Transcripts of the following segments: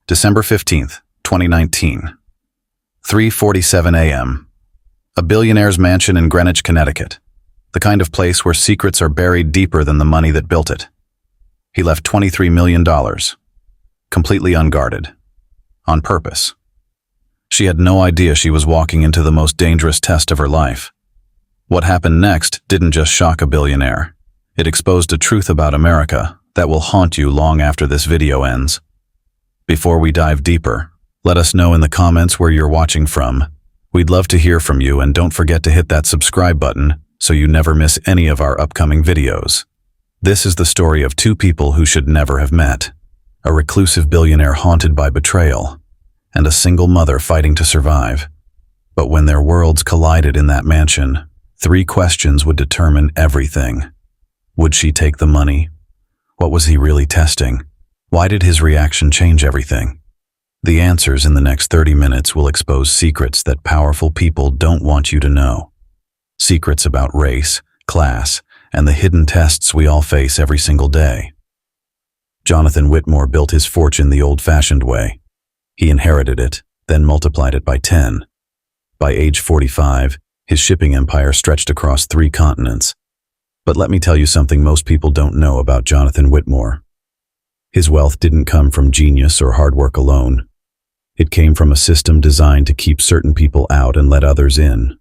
December 15th, 2019. 3:47 a.m. A billionaire's mansion in Greenwich, Connecticut. The kind of place where secrets are buried deeper than the money that built it. He left $23 million. Completely unguarded. On purpose. She had no idea she was walking into the most dangerous test of her life. What happened next didn't just shock a billionaire. It exposed a truth about America that will haunt you long after this video ends. Before we dive deeper, let us know in the comments where you're watching from. We'd love to hear from you, and don't forget to hit that subscribe button so you never miss any of our upcoming videos. This is the story of two people who should never have met. A reclusive billionaire haunted by betrayal, and a single mother fighting to survive. But when their worlds collided in that mansion, 3 questions would determine everything. Would she take the money? What was he really testing? Why did his reaction change everything? The answers in the next 30 minutes will expose secrets that powerful people don't want you to know. Secrets about race, class, and the hidden tests we all face every single day. Jonathan Whitmore built his fortune the old-fashioned way. He inherited it, then multiplied it by 10. By age 45, his shipping empire stretched across 3 continents. But let me tell you something most people don't know about Jonathan Whitmore. His wealth didn't come from genius or hard work alone. It came from a system designed to keep certain people out and let others in.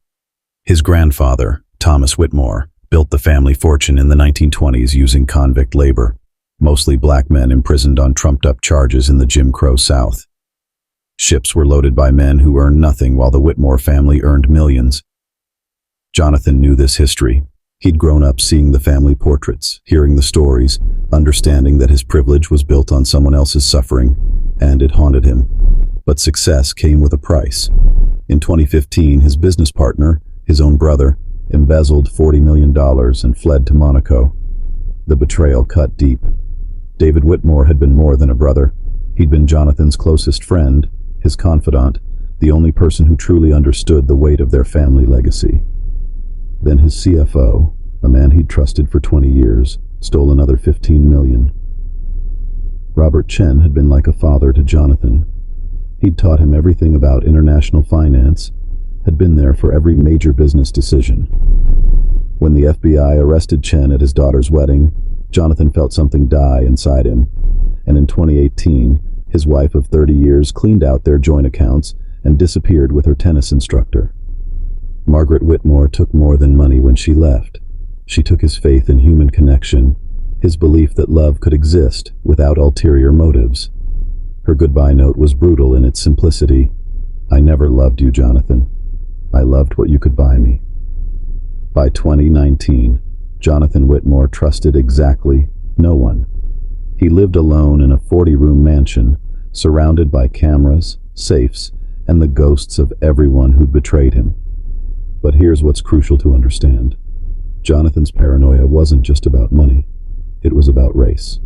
His grandfather, Thomas Whitmore, built the family fortune in the 1920s using convict labor, mostly black men imprisoned on trumped-up charges in the Jim Crow South. Ships were loaded by men who earned nothing while the Whitmore family earned millions. Jonathan knew this history. He'd grown up seeing the family portraits, hearing the stories, understanding that his privilege was built on someone else's suffering, and it haunted him. But success came with a price. In 2015, his business partner, his own brother, embezzled $40 million and fled to Monaco. The betrayal cut deep. David Whitmore had been more than a brother. He'd been Jonathan's closest friend, his confidant, the only person who truly understood the weight of their family legacy. Then his CFO, a man he'd trusted for 20 years, stole another $15 million. Robert Chen had been like a father to Jonathan. He'd taught him everything about international finance, had been there for every major business decision. When the FBI arrested Chen at his daughter's wedding, Jonathan felt something die inside him. And in 2018, his wife of 30 years cleaned out their joint accounts and disappeared with her tennis instructor. Margaret Whitmore took more than money when she left. She took his faith in human connection, his belief that love could exist without ulterior motives. Her goodbye note was brutal in its simplicity. "I never loved you, Jonathan. I loved what you could buy me." By 2019, Jonathan Whitmore trusted exactly no one. He lived alone in a 40-room mansion, surrounded by cameras, safes, and the ghosts of everyone who'd betrayed him. But here's what's crucial to understand. Jonathan's paranoia wasn't just about money. It was about race.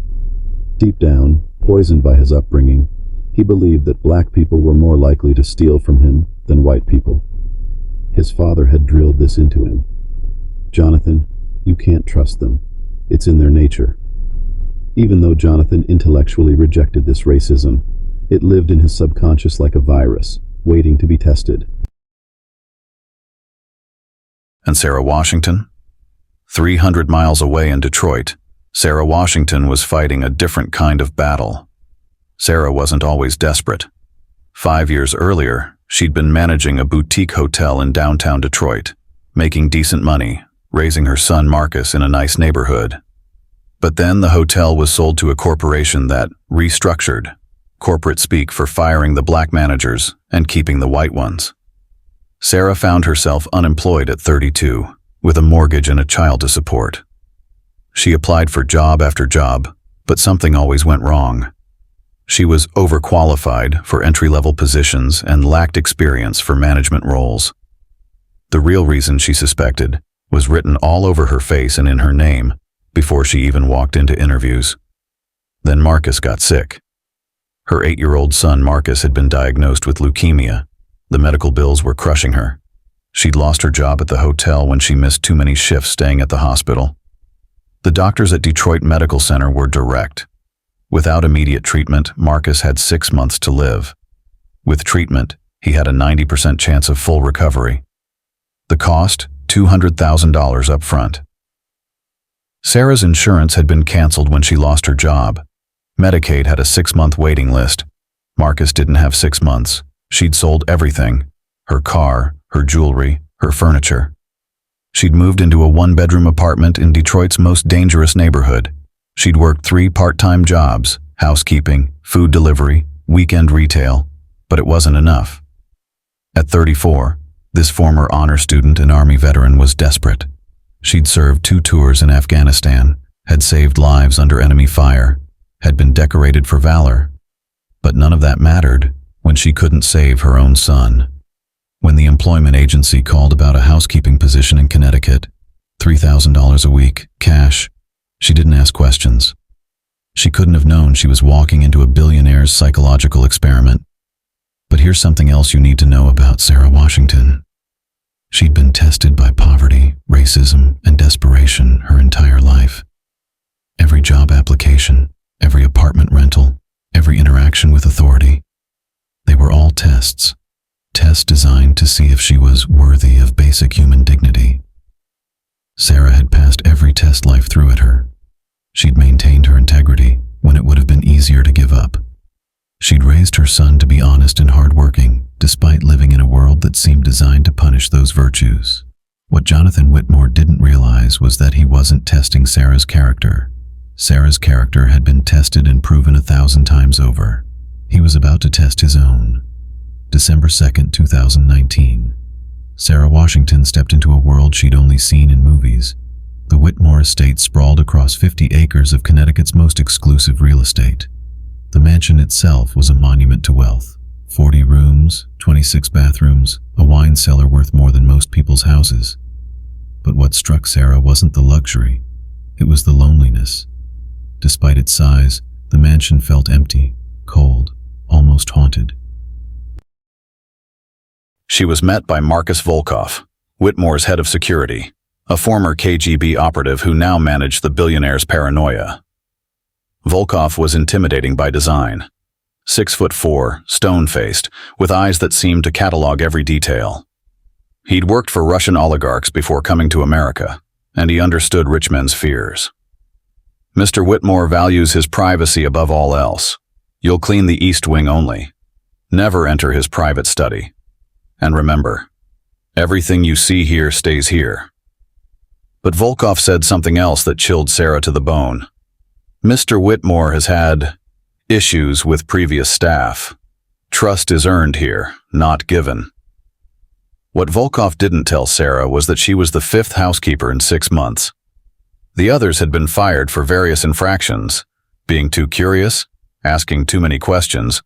Deep down, poisoned by his upbringing, he believed that black people were more likely to steal from him than white people. His father had drilled this into him. "Jonathan, you can't trust them. It's in their nature." Even though Jonathan intellectually rejected this racism, it lived in his subconscious like a virus, waiting to be tested. And Sarah Washington? 300 miles away in Detroit, Sarah Washington was fighting a different kind of battle. Sarah wasn't always desperate. 5 years earlier, she'd been managing a boutique hotel in downtown Detroit, making decent money, raising her son Marcus in a nice neighborhood. But then the hotel was sold to a corporation that restructured, corporate speak for firing the black managers and keeping the white ones. Sarah found herself unemployed at 32, with a mortgage and a child to support. She applied for job after job, but something always went wrong. She was overqualified for entry-level positions and lacked experience for management roles. The real reason she suspected was written all over her face and in her name before she even walked into interviews. Then Marcus got sick. Her 8-year-old son Marcus had been diagnosed with leukemia. The medical bills were crushing her. She'd lost her job at the hotel when she missed too many shifts staying at the hospital. The doctors at Detroit Medical Center were direct. Without immediate treatment, Marcus had 6 months to live. With treatment, he had a 90% chance of full recovery. The cost, $200,000 up front. Sarah's insurance had been canceled when she lost her job. Medicaid had a 6-month waiting list. Marcus didn't have 6 months. She'd sold everything: her car, her jewelry, her furniture. She'd moved into a 1-bedroom apartment in Detroit's most dangerous neighborhood. She'd worked 3 part-time jobs: housekeeping, food delivery, weekend retail, but it wasn't enough. At 34, this former honor student and Army veteran was desperate. She'd served 2 tours in Afghanistan, had saved lives under enemy fire, had been decorated for valor. But none of that mattered when she couldn't save her own son. When the employment agency called about a housekeeping position in Connecticut, $3,000 a week, cash, she didn't ask questions. She couldn't have known she was walking into a billionaire's psychological experiment. But here's something else you need to know about Sarah Washington. She'd been tested by poverty, racism, and desperation her entire life. Every job application, every apartment rental, every interaction with authority, they were all tests. Tests designed to see if she was worthy of basic human dignity. Sarah had passed every test life threw at her. She'd maintained her integrity when it would have been easier to give up. She'd raised her son to be honest and hardworking, despite living in a world that seemed designed to punish those virtues. What Jonathan Whitmore didn't realize was that he wasn't testing Sarah's character. Sarah's character had been tested and proven 1,000 times over. He was about to test his own. December 2nd, 2019. Sarah Washington stepped into a world she'd only seen in movies. The Whitmore estate sprawled across 50 acres of Connecticut's most exclusive real estate. The mansion itself was a monument to wealth. 40 rooms, 26 bathrooms, a wine cellar worth more than most people's houses. But what struck Sarah wasn't the luxury, it was the loneliness. Despite its size, the mansion felt empty, cold, almost haunted. She was met by Marcus Volkov, Whitmore's head of security, a former KGB operative who now managed the billionaire's paranoia. Volkov was intimidating by design. 6'4", stone-faced, with eyes that seemed to catalog every detail. He'd worked for Russian oligarchs before coming to America, and he understood rich men's fears. Mr. Whitmore values his privacy above all else. You'll clean the East Wing only. Never enter his private study. And remember, everything you see here stays here. But Volkov said something else that chilled Sarah to the bone. Mr. Whitmore has had issues with previous staff. Trust is earned here, not given. What Volkov didn't tell Sarah was that she was the 5th housekeeper in 6 months. The others had been fired for various infractions, being too curious, asking too many questions,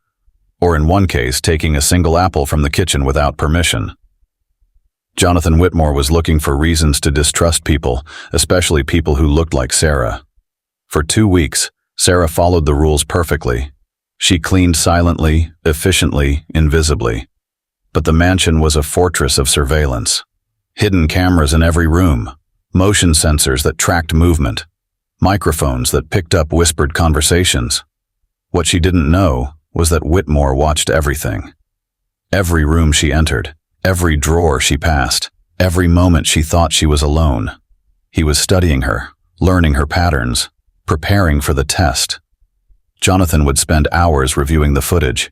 or in one case taking a single apple from the kitchen without permission. Jonathan Whitmore was looking for reasons to distrust people, especially people who looked like Sarah. For 2 weeks, Sarah followed the rules perfectly. She cleaned silently, efficiently, invisibly. But the mansion was a fortress of surveillance. Hidden cameras in every room, motion sensors that tracked movement, microphones that picked up whispered conversations. What she didn't know was that Whitmore watched everything. Every room she entered, every drawer she passed, every moment she thought she was alone. He was studying her, learning her patterns, preparing for the test. Jonathan would spend hours reviewing the footage.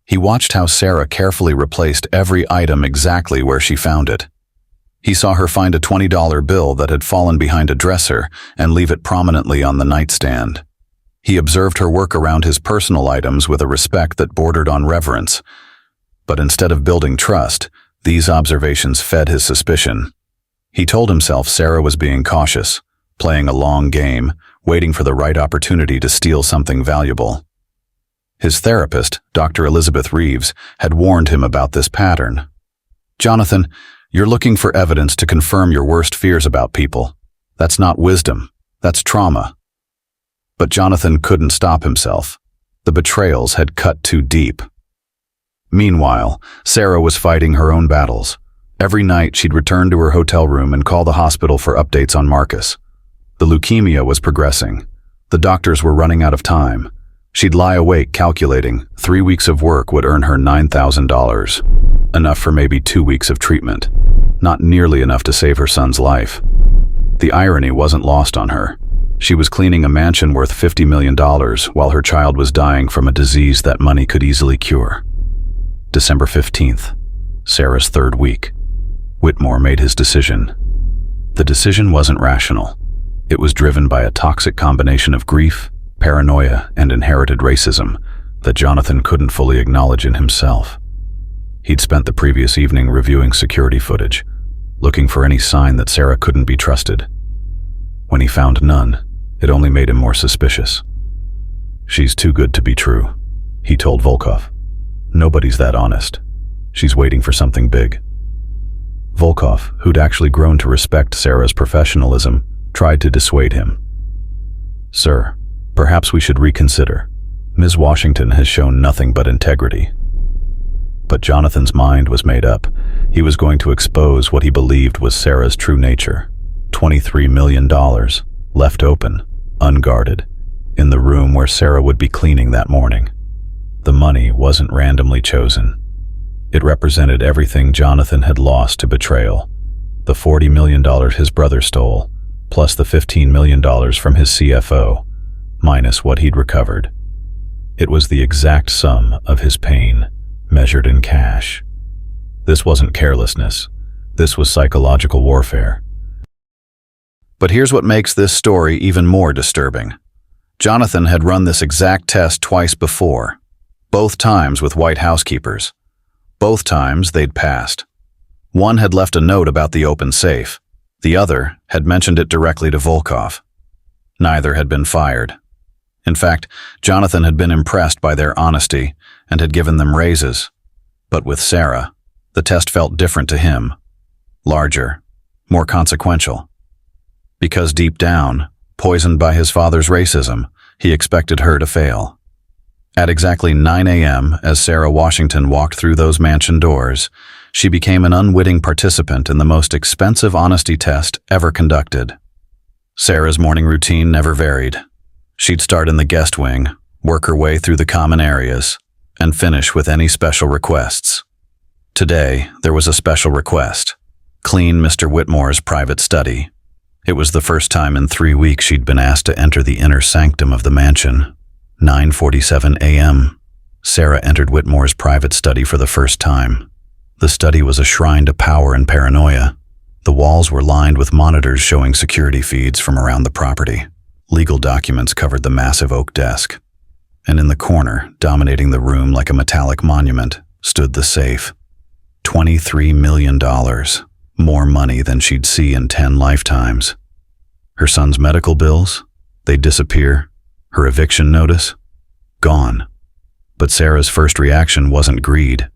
He watched how Sarah carefully replaced every item exactly where she found it. He saw her find a $20 bill that had fallen behind a dresser and leave it prominently on the nightstand. He observed her work around his personal items with a respect that bordered on reverence. But instead of building trust, these observations fed his suspicion. He told himself Sarah was being cautious, playing a long game, waiting for the right opportunity to steal something valuable. His therapist, Dr. Elizabeth Reeves, had warned him about this pattern. "Jonathan, you're looking for evidence to confirm your worst fears about people. That's not wisdom, that's trauma." But Jonathan couldn't stop himself. The betrayals had cut too deep. Meanwhile, Sarah was fighting her own battles. Every night she'd return to her hotel room and call the hospital for updates on Marcus. The leukemia was progressing. The doctors were running out of time. She'd lie awake calculating 3 weeks of work would earn her $9,000, enough for maybe 2 weeks of treatment, not nearly enough to save her son's life. The irony wasn't lost on her. She was cleaning a mansion worth $50 million while her child was dying from a disease that money could easily cure. December 15th, Sarah's 3rd week. Whitmore made his decision. The decision wasn't rational. It was driven by a toxic combination of grief, paranoia, and inherited racism that Jonathan couldn't fully acknowledge in himself. He'd spent the previous evening reviewing security footage, looking for any sign that Sarah couldn't be trusted. When he found none, it only made him more suspicious. "She's too good to be true," he told Volkov. "Nobody's that honest. She's waiting for something big." Volkov, who'd actually grown to respect Sarah's professionalism, tried to dissuade him. "Sir, perhaps we should reconsider. Ms. Washington has shown nothing but integrity." But Jonathan's mind was made up. He was going to expose what he believed was Sarah's true nature. $23 million, left open, unguarded, in the room where Sarah would be cleaning that morning. The money wasn't randomly chosen. It represented everything Jonathan had lost to betrayal. The $40 million his brother stole, plus the $15 million from his CFO, minus what he'd recovered. It was the exact sum of his pain, measured in cash. This wasn't carelessness. This was psychological warfare. But here's what makes this story even more disturbing. Jonathan had run this exact test twice before, both times with white housekeepers. Both times they'd passed. One had left a note about the open safe. The other had mentioned it directly to Volkov. Neither had been fired. In fact, Jonathan had been impressed by their honesty and had given them raises. But with Sarah, the test felt different to him. Larger, more consequential. Because deep down, poisoned by his father's racism, he expected her to fail. At exactly 9 a.m., as Sarah Washington walked through those mansion doors, she became an unwitting participant in the most expensive honesty test ever conducted. Sarah's morning routine never varied. She'd start in the guest wing, work her way through the common areas, and finish with any special requests. Today, there was a special request: clean Mr. Whitmore's private study. It was the first time in 3 weeks she'd been asked to enter the inner sanctum of the mansion. 9:47 a.m. Sarah entered Whitmore's private study for the first time. The study was a shrine to power and paranoia. The walls were lined with monitors showing security feeds from around the property. Legal documents covered the massive oak desk. And in the corner, dominating the room like a metallic monument, stood the safe. $23 million. More money than she'd see in 10 lifetimes. Her son's medical bills, they'd disappear. Her eviction notice, gone. But Sarah's first reaction wasn't greed.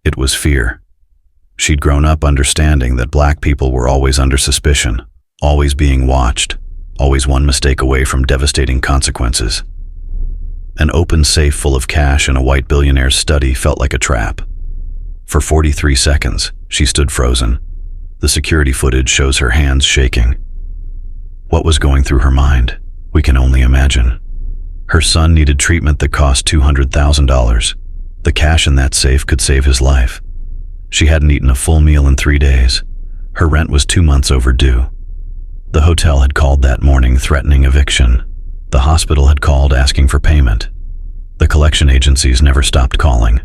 It was fear. She'd grown up understanding that black people were always under suspicion, always being watched, always one mistake away from devastating consequences. An open safe full of cash in a white billionaire's study felt like a trap. For 43 seconds, she stood frozen. The security footage shows her hands shaking. What was going through her mind? We can only imagine. Her son needed treatment that cost $200,000. The cash in that safe could save his life. She hadn't eaten a full meal in 3 days. Her rent was 2 months overdue. The hotel had called that morning threatening eviction. The hospital had called asking for payment. The collection agencies never stopped calling.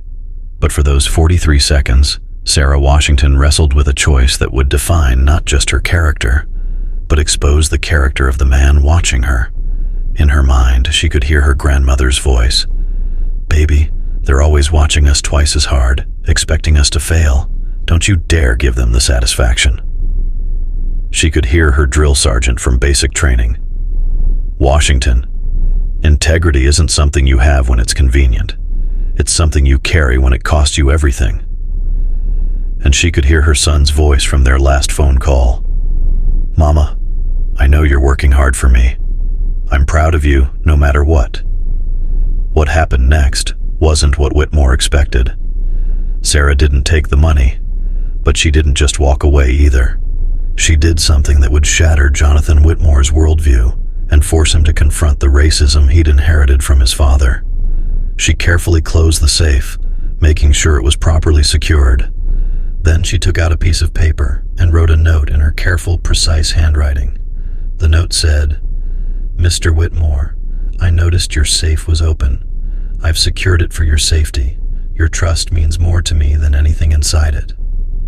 But for those 43 seconds, Sarah Washington wrestled with a choice that would define not just her character, but expose the character of the man watching her. In her mind, she could hear her grandmother's voice. "Baby, they're always watching us twice as hard, expecting us to fail. Don't you dare give them the satisfaction." She could hear her drill sergeant from basic training. "Washington, integrity isn't something you have when it's convenient. It's something you carry when it costs you everything." And she could hear her son's voice from their last phone call. "Mama, I know you're working hard for me. I'm proud of you, no matter what." What happened next wasn't what Whitmore expected. Sarah didn't take the money, but she didn't just walk away either. She did something that would shatter Jonathan Whitmore's worldview and force him to confront the racism he'd inherited from his father. She carefully closed the safe, making sure it was properly secured. Then she took out a piece of paper and wrote a note in her careful, precise handwriting. The note said, "Mr. Whitmore, I noticed your safe was open. I've secured it for your safety. Your trust means more to me than anything inside it.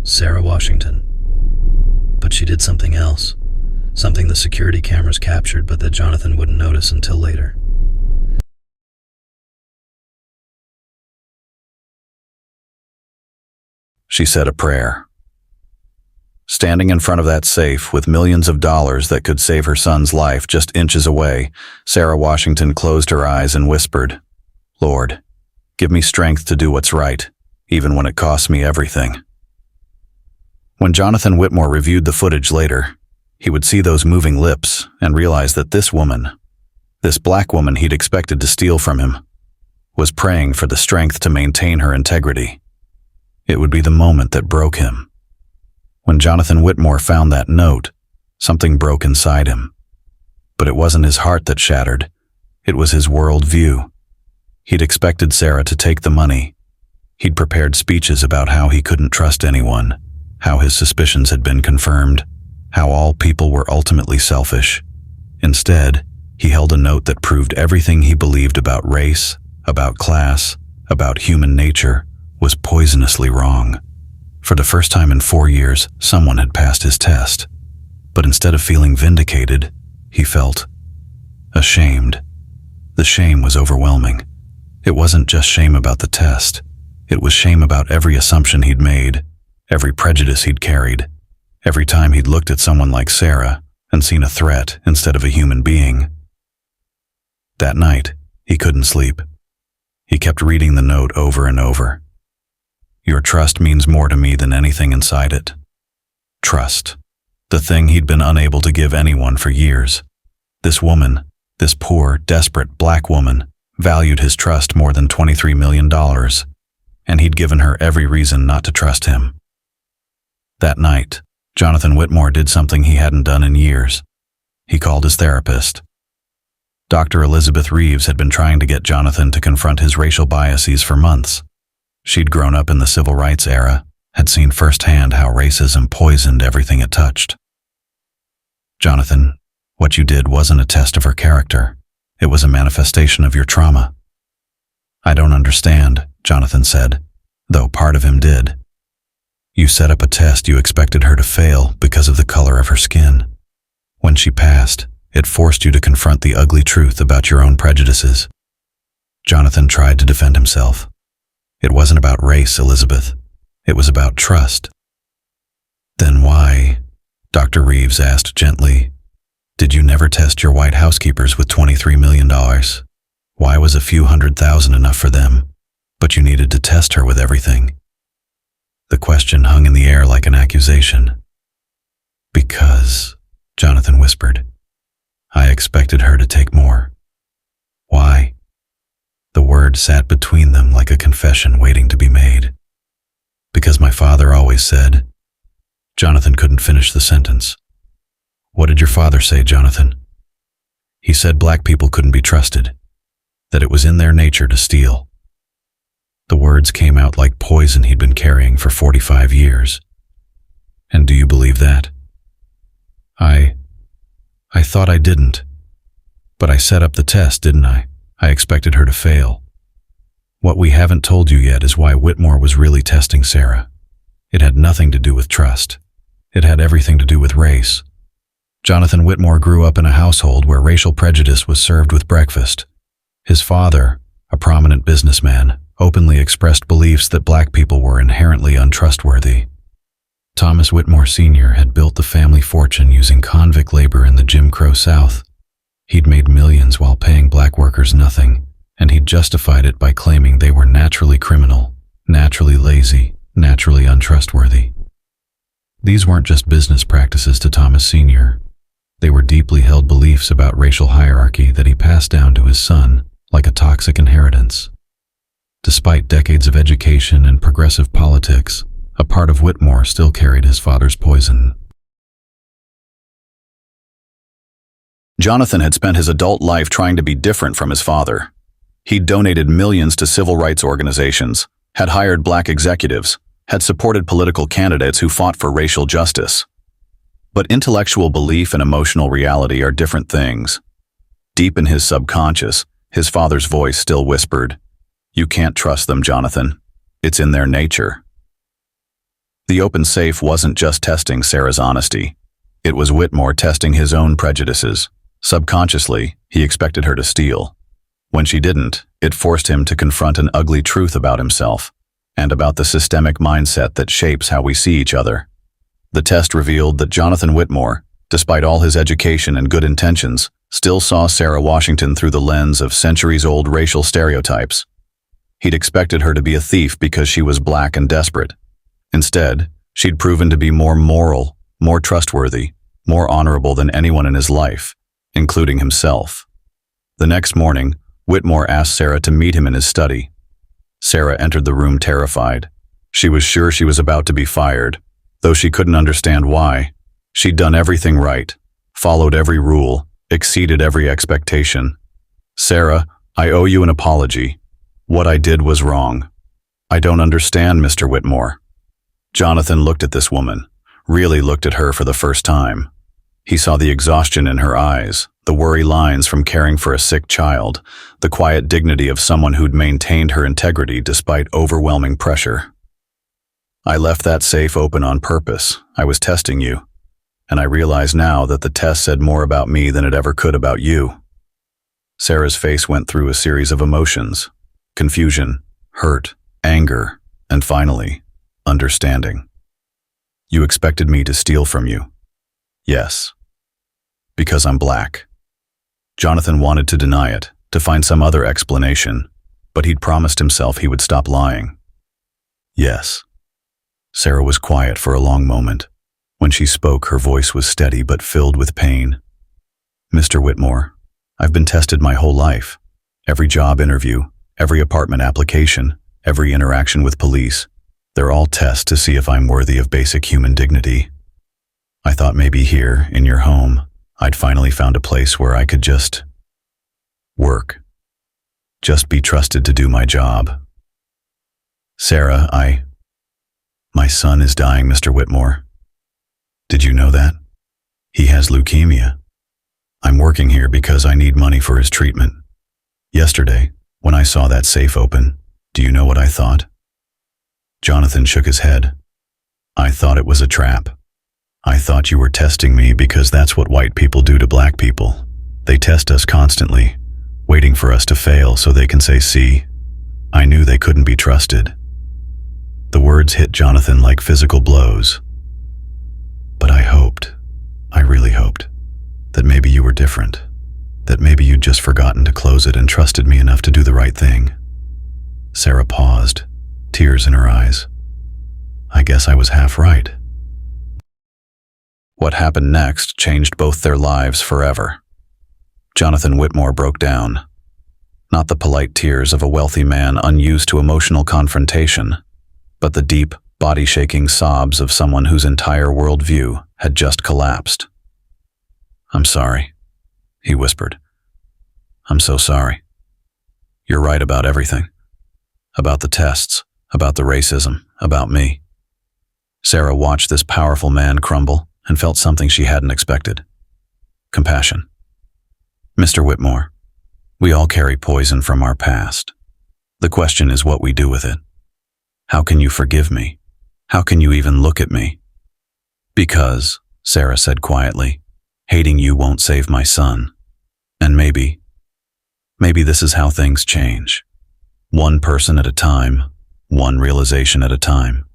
Sarah Washington." But she did something else. Something the security cameras captured, but that Jonathan wouldn't notice until later. She said a prayer. Standing in front of that safe with millions of dollars that could save her son's life just inches away, Sarah Washington closed her eyes and whispered, "Lord, give me strength to do what's right, even when it costs me everything." When Jonathan Whitmore reviewed the footage later, he would see those moving lips and realize that this woman, this black woman he'd expected to steal from him, was praying for the strength to maintain her integrity. It would be the moment that broke him. When Jonathan Whitmore found that note, something broke inside him. But it wasn't his heart that shattered, it was his world view. He'd expected Sarah to take the money. He'd prepared speeches about how he couldn't trust anyone, how his suspicions had been confirmed, how all people were ultimately selfish. Instead, he held a note that proved everything he believed about race, about class, about human nature, was poisonously wrong. For the first time in 4 years, someone had passed his test. But instead of feeling vindicated, he felt ashamed. The shame was overwhelming. It wasn't just shame about the test. It was shame about every assumption he'd made, every prejudice he'd carried, every time he'd looked at someone like Sarah and seen a threat instead of a human being. That night, he couldn't sleep. He kept reading the note over and over. Your trust means more to me than anything inside it. Trust. The thing he'd been unable to give anyone for years. This woman, this poor, desperate black woman, valued his trust more than $23 million, and he'd given her every reason not to trust him. That night, Jonathan Whitmore did something he hadn't done in years. He called his therapist. Dr. Elizabeth Reeves had been trying to get Jonathan to confront his racial biases for months. She'd grown up in the civil rights era, had seen firsthand how racism poisoned everything it touched. "Jonathan, what you did wasn't a test of her character. It was a manifestation of your trauma." "I don't understand," Jonathan said, though part of him did. "You set up a test you expected her to fail because of the color of her skin. When she passed, it forced you to confront the ugly truth about your own prejudices." Jonathan tried to defend himself. "It wasn't about race, Elizabeth. It was about trust." "Then why," Dr. Reeves asked gently, "did you never test your white housekeepers with $23 million? Why was a few $100,000 enough for them, but you needed to test her with everything?" The question hung in the air like an accusation. "Because," Jonathan whispered, "I expected her to take more." "Why?" The word sat between them like a confession waiting to be made. "Because my father always said..." Jonathan couldn't finish the sentence. "What did your father say, Jonathan?" "He said black people couldn't be trusted, that it was in their nature to steal." The words came out like poison he'd been carrying for 45 years. "And do you believe that?" I thought I didn't. But I set up the test, didn't I? I expected her to fail. What we haven't told you yet is why Whitmore was really testing Sarah. It had nothing to do with trust. It had everything to do with race. Jonathan Whitmore grew up in a household where racial prejudice was served with breakfast. His father, a prominent businessman, openly expressed beliefs that black people were inherently untrustworthy. Thomas Whitmore Sr. had built the family fortune using convict labor in the Jim Crow South. He'd made millions while paying black workers nothing, and he'd justified it by claiming they were naturally criminal, naturally lazy, naturally untrustworthy. These weren't just business practices to Thomas Sr. They were deeply held beliefs about racial hierarchy that he passed down to his son like a toxic inheritance. Despite decades of education and progressive politics, a part of Whitmore still carried his father's poison. Jonathan had spent his adult life trying to be different from his father. He'd donated millions to civil rights organizations, had hired black executives, had supported political candidates who fought for racial justice. But intellectual belief and emotional reality are different things. Deep in his subconscious, his father's voice still whispered, "You can't trust them, Jonathan. It's in their nature." The open safe wasn't just testing Sarah's honesty. It was Whitmore testing his own prejudices. Subconsciously, he expected her to steal. When she didn't, it forced him to confront an ugly truth about himself and about the systemic mindset that shapes how we see each other. The test revealed that Jonathan Whitmore, despite all his education and good intentions, still saw Sarah Washington through the lens of centuries-old racial stereotypes. He'd expected her to be a thief because she was black and desperate. Instead, she'd proven to be more moral, more trustworthy, more honorable than anyone in his life, including himself. The next morning, Whitmore asked Sarah to meet him in his study. Sarah entered the room terrified. She was sure she was about to be fired, though she couldn't understand why. She'd done everything right, followed every rule, exceeded every expectation. "Sarah, I owe you an apology. What I did was wrong." "I don't understand, Mr. Whitmore." Jonathan looked at this woman, really looked at her for the first time. He saw the exhaustion in her eyes, the worry lines from caring for a sick child, the quiet dignity of someone who'd maintained her integrity despite overwhelming pressure. "I left that safe open on purpose. I was testing you. And I realize now that the test said more about me than it ever could about you." Sarah's face went through a series of emotions: confusion, hurt, anger, and finally, understanding. "You expected me to steal from you." "Yes. Because I'm black." Jonathan wanted to deny it, to find some other explanation, but he'd promised himself he would stop lying. "Yes." Sarah was quiet for a long moment. When she spoke, her voice was steady but filled with pain. "Mr. Whitmore, I've been tested my whole life. Every job interview, every apartment application, every interaction with police. They're all tests to see if I'm worthy of basic human dignity. I thought maybe here, in your home, I'd finally found a place where I could just work. Just be trusted to do my job. Sarah, my son is dying, Mr. Whitmore. Did you know that? He has leukemia. I'm working here because I need money for his treatment. Yesterday, when I saw that safe open, do you know what I thought?" Jonathan shook his head. "I thought it was a trap. I thought you were testing me because that's what white people do to black people. They test us constantly, waiting for us to fail so they can say, 'See, I knew they couldn't be trusted.'" The words hit Jonathan like physical blows. "But I really hoped, that maybe you were different, that maybe you'd just forgotten to close it and trusted me enough to do the right thing." Sarah paused, tears in her eyes. "I guess I was half right." What happened next changed both their lives forever. Jonathan Whitmore broke down. Not the polite tears of a wealthy man unused to emotional confrontation, but the deep, body-shaking sobs of someone whose entire worldview had just collapsed. "I'm sorry," he whispered. "I'm so sorry. You're right about everything. About the tests, about the racism, about me." Sarah watched this powerful man crumble and felt something she hadn't expected. Compassion. "Mr. Whitmore, we all carry poison from our past. The question is what we do with it. How can you forgive me? How can you even look at me?" "Because," Sarah said quietly, "hating you won't save my son. And maybe this is how things change. One person at a time, one realization at a time."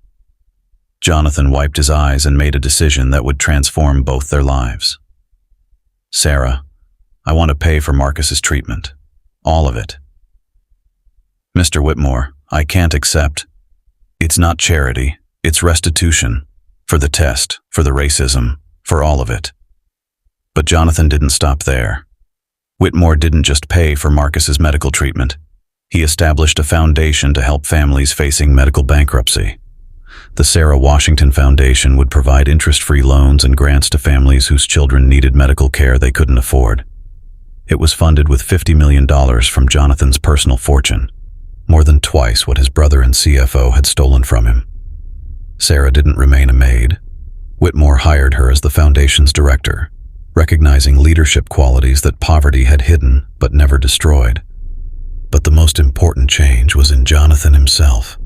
Jonathan wiped his eyes and made a decision that would transform both their lives. "Sarah, I want to pay for Marcus's treatment. All of it." "Mr. Whitmore, I can't accept. It's not charity, it's restitution. For the test, for the racism, for all of it." But Jonathan didn't stop there. Whitmore didn't just pay for Marcus's medical treatment. He established a foundation to help families facing medical bankruptcy. The Sarah Washington Foundation would provide interest-free loans and grants to families whose children needed medical care they couldn't afford. It was funded with $50 million from Jonathan's personal fortune, more than twice what his brother and CFO had stolen from him. Sarah didn't remain a maid. Whitmore hired her as the foundation's director, recognizing leadership qualities that poverty had hidden but never destroyed. But the most important change was in Jonathan himself.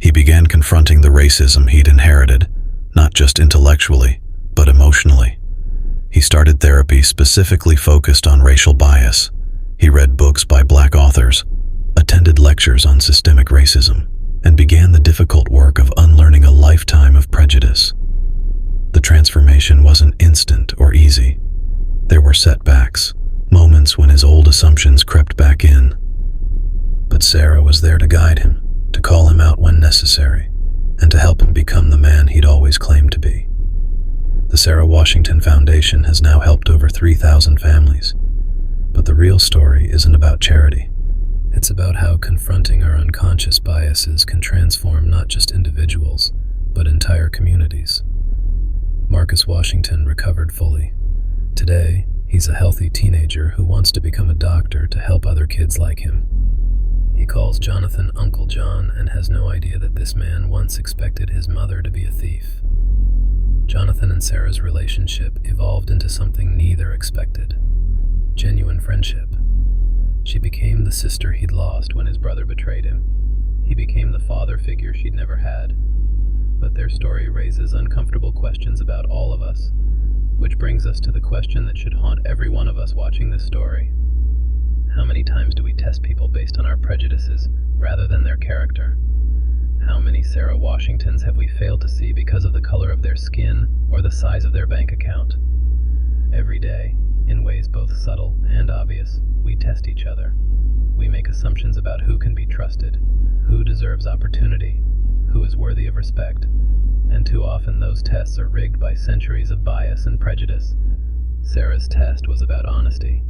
He began confronting the racism he'd inherited, not just intellectually, but emotionally. He started therapy specifically focused on racial bias. He read books by Black authors, attended lectures on systemic racism, and began the difficult work of unlearning a lifetime of prejudice. The transformation wasn't instant or easy. There were setbacks, moments when his old assumptions crept back in. But Sarah was there to guide him, to call him out when necessary, and to help him become the man he'd always claimed to be. The Sarah Washington Foundation has now helped over 3,000 families. But the real story isn't about charity. It's about how confronting our unconscious biases can transform not just individuals, but entire communities. Marcus Washington recovered fully. Today, he's a healthy teenager who wants to become a doctor to help other kids like him. He calls Jonathan Uncle John and has no idea that this man once expected his mother to be a thief. Jonathan and Sarah's relationship evolved into something neither expected: genuine friendship. She became the sister he'd lost when his brother betrayed him. He became the father figure she'd never had. But their story raises uncomfortable questions about all of us, which brings us to the question that should haunt every one of us watching this story. How many times do we test people based on our prejudices rather than their character? How many Sarah Washingtons have we failed to see because of the color of their skin or the size of their bank account? Every day, in ways both subtle and obvious, we test each other. We make assumptions about who can be trusted, who deserves opportunity, who is worthy of respect, and too often those tests are rigged by centuries of bias and prejudice. Sarah's test was about honesty,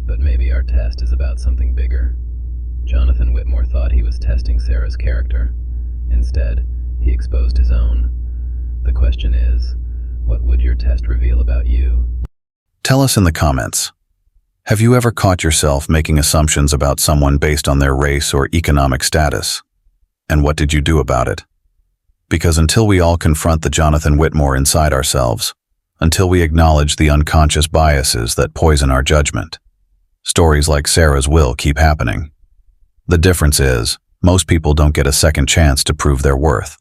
but maybe our test is about something bigger. Jonathan Whitmore thought he was testing Sarah's character. Instead, he exposed his own. The question is, what would your test reveal about you? Tell us in the comments. Have you ever caught yourself making assumptions about someone based on their race or economic status? And what did you do about it? Because until we all confront the Jonathan Whitmore inside ourselves, until we acknowledge the unconscious biases that poison our judgment, stories like Sarah's will keep happening. The difference is, most people don't get a second chance to prove their worth.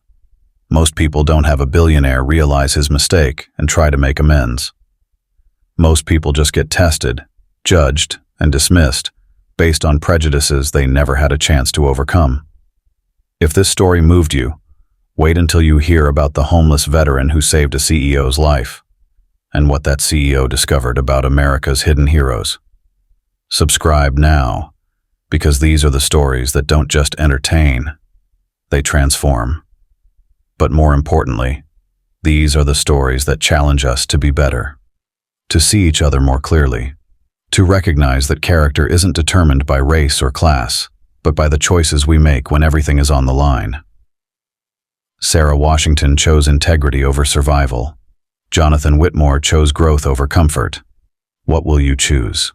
Most people don't have a billionaire realize his mistake and try to make amends. Most people just get tested, judged, and dismissed based on prejudices they never had a chance to overcome. If this story moved you, wait until you hear about the homeless veteran who saved a CEO's life, and what that CEO discovered about America's hidden heroes. Subscribe now, because these are the stories that don't just entertain, they transform. But more importantly, these are the stories that challenge us to be better, to see each other more clearly, to recognize that character isn't determined by race or class, but by the choices we make when everything is on the line. Sarah Washington chose integrity over survival. Jonathan Whitmore chose growth over comfort. What will you choose?